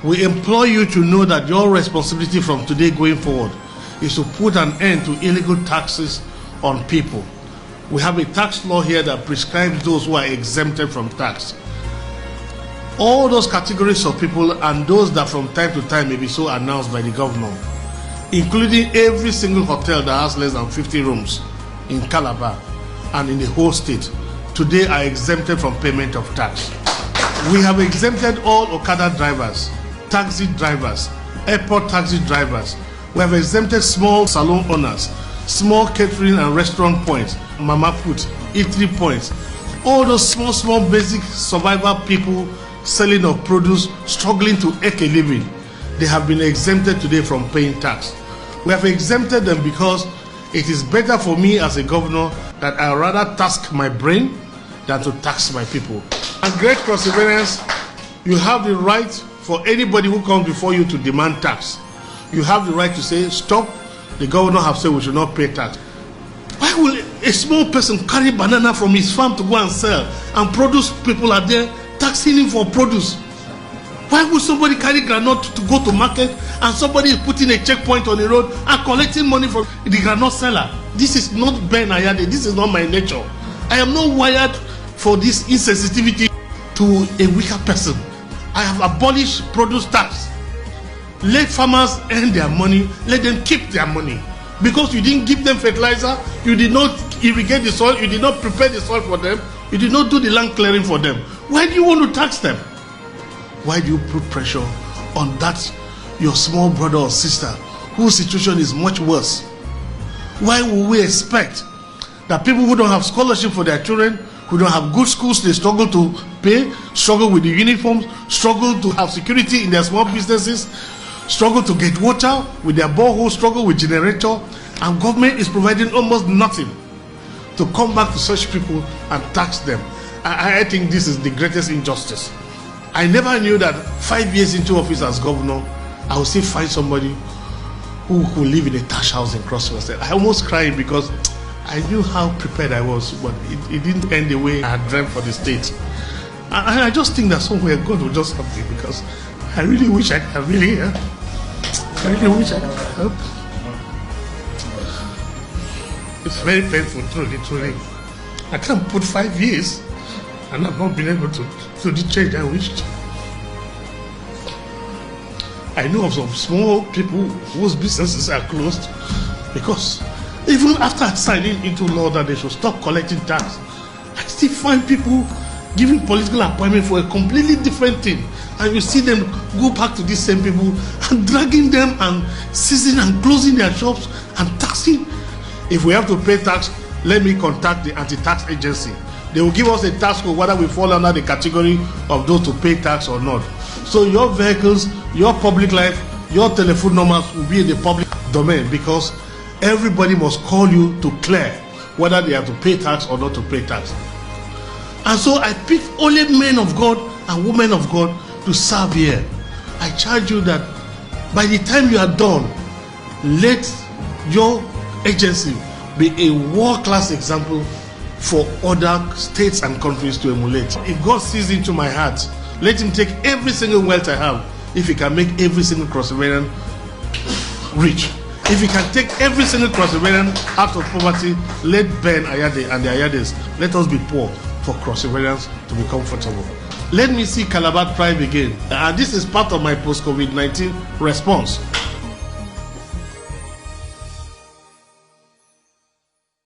We implore you to know that your responsibility from today going forward is to put an end to illegal taxes on people. We have a tax law here that prescribes those who are exempted from tax. All those categories of people and those that from time to time may be so announced by the governor, including every single hotel that has less than 50 rooms in Calabar and in the whole state, today are exempted from payment of tax. We have exempted all Okada drivers, taxi drivers, airport taxi drivers. We have exempted small salon owners, small catering and restaurant points, mama food, eatery points. All those small basic survival people selling of produce, struggling to make a living, they have been exempted today from paying tax. We have exempted them because it is better for me as a governor that I rather tax my brain than to tax my people. And great perseverance, you have the right for anybody who comes before you to demand tax. You have the right to say, stop, the governor have said we should not pay tax. Why will a small person carry banana from his farm to go and sell, and produce people are there taxing him for produce? Why would somebody carry groundnut to go to market and somebody is putting a checkpoint on the road and collecting money from the groundnut seller? This is not Ben Ayade, this is not my nature. I am not wired for this insensitivity to a weaker person. I have abolished produce tax. Let farmers earn their money, let them keep their money. Because you didn't give them fertilizer, you did not irrigate the soil, you did not prepare the soil for them, you did not do the land clearing for them. Why do you want to tax them? Why do you put pressure on that your small brother or sister whose situation is much worse? Why will we expect that people who don't have scholarship for their children, who don't have good schools, they struggle to pay, struggle with the uniforms, struggle to have security in their small businesses, struggle to get water with their borehole, struggle with generator, and government is providing almost nothing to come back to such people and tax them? I think this is the greatest injustice. I never knew that 5 years into office as governor, I would still find somebody who could live in a thatch house in Cross River. I almost cried because I knew how prepared I was, but it didn't end the way I had dreamt for the state. And I just think that somewhere God will just help me, because I really wish I could help. It's very painful, truly. I can't put 5 years and I've not been able to do the change I wished. I know of some small people whose businesses are closed because even after signing into law that they should stop collecting tax, I still find people giving political appointment for a completely different thing, and you see them go back to these same people and dragging them and seizing and closing their shops and taxing. If we have to pay tax, let me contact the anti-tax agency. They will give us a tax code whether we fall under the category of those to pay tax or not. So your vehicles, your public life, your telephone numbers will be in the public domain, because everybody must call you to clear whether they have to pay tax or not to pay tax. And so I pick only men of God and women of God to serve here. I charge you that by the time you are done, let your agency be a world-class example for other states and countries to emulate. If God sees into my heart, let him take every single wealth I have. If he can make every single Cross Riverian rich, if he can take every single Cross Riverian out of poverty, let Ben Ayade and the Ayades, let us be poor for Cross Riverians to be comfortable. Let me see Calabar thrive again. And this is part of my post-COVID-19 response.